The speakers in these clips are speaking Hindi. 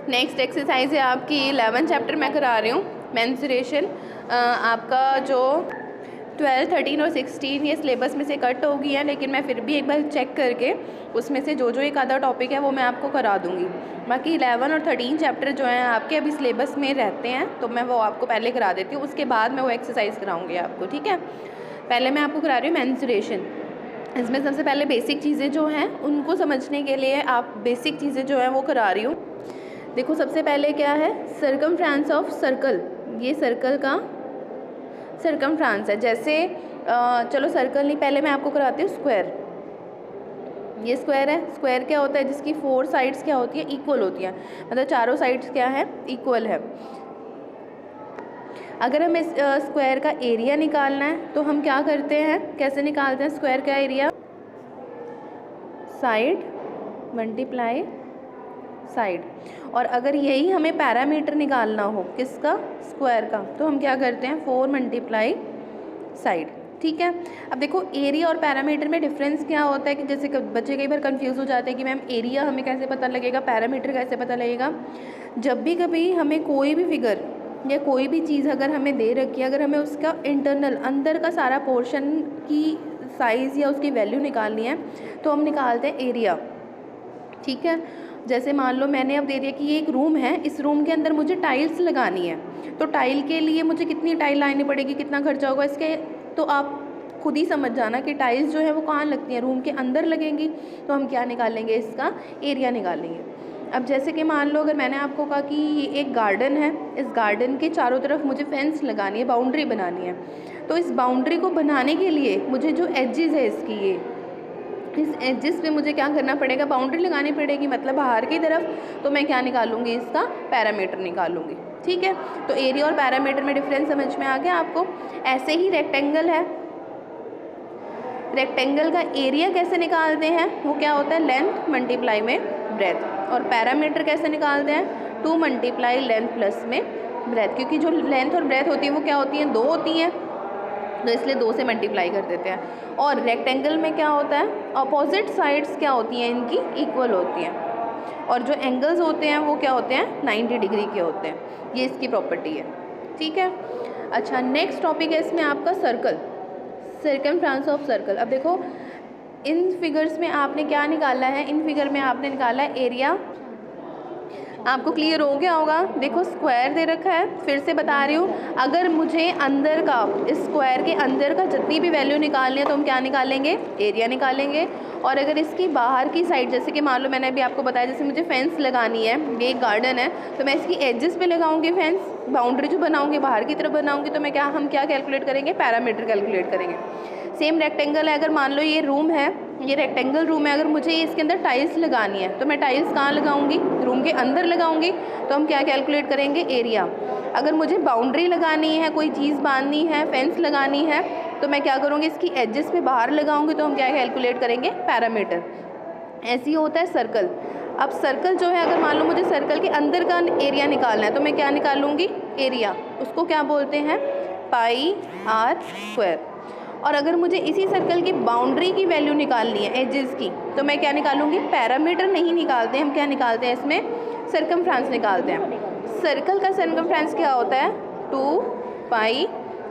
नेक्स्ट एक्सरसाइज है आपकी 11 चैप्टर मैं करा रही हूँ, मेंस्ट्रुएशन। आपका जो 12, 13 और 16 ये सिलेबस में से कट हो गई है, लेकिन मैं फिर भी एक बार चेक करके उसमें से जो एक आधा टॉपिक है वो मैं आपको करा दूँगी। बाकी 11 और 13 चैप्टर जो हैं आपके अभी सिलेबस में रहते हैं, तो मैं वो आपको पहले करा देती हूँ, उसके बाद मैं वो एक्सरसाइज कराऊँगी आपको, ठीक है। पहले मैं आपको करा रही हूँ मेंस्ट्रुएशन। इसमें सबसे पहले बेसिक चीज़ें जो हैं उनको समझने के लिए आप बेसिक चीज़ें जो हैं वो करा रही हूँ। देखो सबसे पहले क्या है, सर्कमफ्रेंस ऑफ सर्कल। ये सर्कल का सर्कमफ्रेंस है। जैसे चलो सर्कल नहीं, पहले मैं आपको कराती हूँ स्क्वायर। ये स्क्वायर है। स्क्वायर क्या होता है, जिसकी 4 साइड्स क्या होती है, इक्वल होती हैं, मतलब चारों साइड्स क्या है, इक्वल है। अगर हमें स्क्वायर का एरिया निकालना है तो हम क्या करते हैं, कैसे निकालते हैं स्क्वायर का एरिया, साइड मल्टीप्लाई साइड। और अगर यही हमें पैरामीटर निकालना हो किसका, स्क्वायर का, तो हम क्या करते हैं 4 मल्टीप्लाई साइड, ठीक है। अब देखो एरिया और पैरामीटर में डिफरेंस क्या होता है कि जैसे बच्चे कई बार कंफ्यूज हो जाते हैं कि मैम एरिया हमें कैसे पता लगेगा, पैरामीटर कैसे पता लगेगा। जब भी कभी हमें कोई भी फिगर या कोई भी चीज़ अगर हमें दे रखी है, अगर हमें उसका इंटरनल अंदर का सारा पोर्शन की साइज़ या उसकी वैल्यू निकालनी है तो हम निकालते हैं एरिया, ठीक है। जैसे मान लो मैंने अब दे दिया कि ये एक रूम है, इस रूम के अंदर मुझे टाइल्स लगानी है, तो टाइल के लिए मुझे कितनी टाइल लानी पड़ेगी, कितना खर्चा होगा इसके, तो आप खुद ही समझ जाना कि टाइल्स जो है वो कहाँ लगती हैं, रूम के अंदर लगेंगी। तो हम क्या निकालेंगे, इसका एरिया निकालेंगे। अब जैसे कि मान लो अगर मैंने आपको कहा कि ये एक गार्डन है, इस गार्डन के चारों तरफ मुझे फेंस लगानी है, बाउंड्री बनानी है, तो इस बाउंड्री को बनाने के लिए मुझे जो एजेस है इसकी, ये इस एजेस पे मुझे क्या करना पड़ेगा, बाउंड्री लगानी पड़ेगी, मतलब बाहर की तरफ। तो मैं क्या निकालूंगी, इसका पैरामीटर निकालूंगी, ठीक है। तो एरिया और पैरामीटर में डिफरेंस समझ में आ गया आपको। ऐसे ही रेक्टेंगल है, रेक्टेंगल का एरिया कैसे निकालते हैं, वो क्या होता है, लेंथ मल्टीप्लाई में ब्रेथ। और पैरामीटर कैसे निकालते हैं, 2 मल्टीप्लाई लेंथ प्लस में ब्रेथ, क्योंकि जो लेंथ और ब्रेथ होती है वो क्या होती हैं, 2 होती हैं, तो इसलिए 2 से मल्टीप्लाई कर देते हैं। और रेक्टेंगल में क्या होता है, अपोजिट साइड्स क्या होती हैं, इनकी इक्वल होती हैं, और जो एंगल्स होते हैं वो क्या होते हैं, 90 डिग्री के होते हैं। ये इसकी प्रॉपर्टी है, ठीक है। अच्छा, नेक्स्ट टॉपिक है इसमें आपका सर्कल, सर्कमफ्रेंस ऑफ सर्कल। अब देखो इन फिगर्स में आपने क्या निकाला है, इन फिगर में आपने निकाला है एरिया। आपको क्लियर हो गया होगा। देखो स्क्वायर दे रखा है, फिर से बता रही हूँ, अगर मुझे अंदर का, इस स्क्वायर के अंदर का जितनी भी वैल्यू निकालनी है तो हम क्या निकालेंगे, एरिया निकालेंगे। और अगर इसकी बाहर की साइड, जैसे कि मान लो मैंने अभी आपको बताया, जैसे मुझे फेंस लगानी है, ये एक गार्डन है, तो मैं इसकी एजेस पे लगाऊंगी फेंस, बाउंड्री जो बनाऊंगी बाहर की तरफ बनाऊंगी, तो मैं हम क्या कैलकुलेट करेंगे, पैरामीटर कैलकुलेट करेंगे। सेम रेक्टेंगल है, अगर मान लो ये रूम है, ये रेक्टेंगल रूम है, अगर मुझे इसके अंदर टाइल्स लगानी है तो मैं टाइल्स कहाँ लगाऊंगी, रूम के अंदर लगाऊंगी, तो हम क्या कैलकुलेट करेंगे, एरिया। अगर मुझे बाउंड्री लगानी है, कोई चीज़ बांधनी है, फेंस लगानी है, तो मैं क्या करूँगी, इसकी एजेस पे बाहर लगाऊंगी, तो हम क्या कैलकुलेट करेंगे, पैरामीटर। ऐसे ही होता है सर्कल। अब सर्कल जो है, अगर मान लो मुझे सर्कल के अंदर का एरिया निकालना है तो मैं क्या निकालूंगी, एरिया, उसको क्या बोलते हैं, पाई आर स्क्वायर। और अगर मुझे इसी सर्कल की बाउंड्री की वैल्यू निकालनी है, एजेस की, तो मैं क्या निकालूंगी, पैरामीटर नहीं निकालते हैं हम, क्या निकालते हैं इसमें, सर्कमफ्रेंस निकालते हैं। सर्कल का सर्कमफ्रेंस क्या होता है, 2 पाई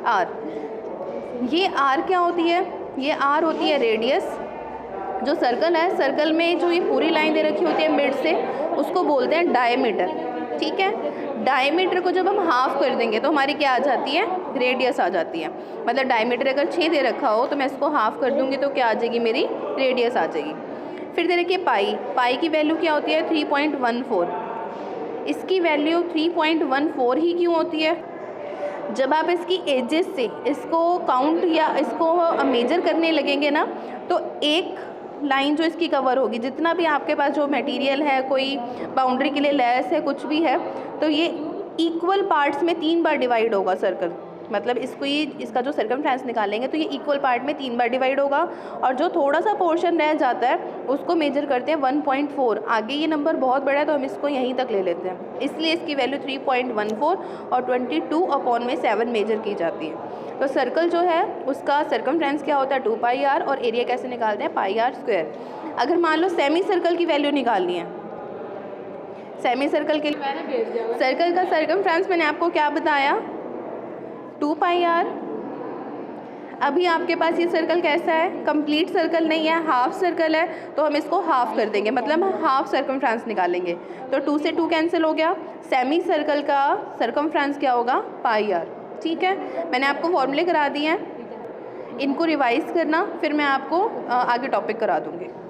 आर। ये आर क्या होती है, ये आर होती है रेडियस। जो सर्कल है, सर्कल में जो ये पूरी लाइन दे रखी होती है मिड से, उसको बोलते हैं डायमीटर, ठीक है। डायमीटर को जब हम हाफ कर देंगे तो हमारी क्या आ जाती है, रेडियस आ जाती है। मतलब डायमीटर अगर 6 दे रखा हो तो मैं इसको हाफ कर दूंगी तो क्या आ जाएगी, मेरी रेडियस आ जाएगी। फिर दे रखिए पाई, पाई की वैल्यू क्या होती है, 3.14। इसकी वैल्यू 3.14 ही क्यों होती है, जब आप इसकी एजेस से इसको काउंट या इसको मेजर करने लगेंगे ना, तो एक लाइन जो इसकी कवर होगी, जितना भी आपके पास जो मटेरियल है, कोई बाउंड्री के लिए लेस है, कुछ भी है, तो ये इक्वल पार्ट्स में 3 बार डिवाइड होगा सर्कल। मतलब इसको ये, इसका जो सर्कमफ्रेंस निकालेंगे तो ये इक्वल पार्ट में 3 बार डिवाइड होगा, और जो थोड़ा सा पोर्शन रह जाता है उसको मेजर करते हैं 1.4। आगे ये नंबर बहुत बड़ा है तो हम इसको यहीं तक ले लेते हैं, इसलिए इसकी वैल्यू 3.14 और 22/7 मेजर की जाती है। तो सर्कल जो है उसका सर्कमफ्रेंस क्या होता है, 2 पाई आर, और एरिया कैसे निकालते हैं, पाई आर स्क्वायर। अगर मान लो सेमी सर्कल की वैल्यू निकालनी है, सेमी सर्कल के लिए मैंने भेज दिया। सर्कल का सर्कमफ्रेंस मैंने आपको क्या बताया, 2 पाई आर। अभी आपके पास ये सर्कल कैसा है, कंप्लीट सर्कल नहीं है, हाफ सर्कल है, तो हम इसको हाफ कर देंगे, मतलब हम हाफ सर्कमफ्रेंस निकालेंगे। तो 2 से 2 कैंसिल हो गया, सेमी सर्कल का सर्कमफ्रेंस क्या होगा, पाई आर। ठीक है, मैंने आपको फॉर्मूले करा दिए हैं, इनको रिवाइज़ करना, फिर मैं आपको आगे टॉपिक करा दूँगी।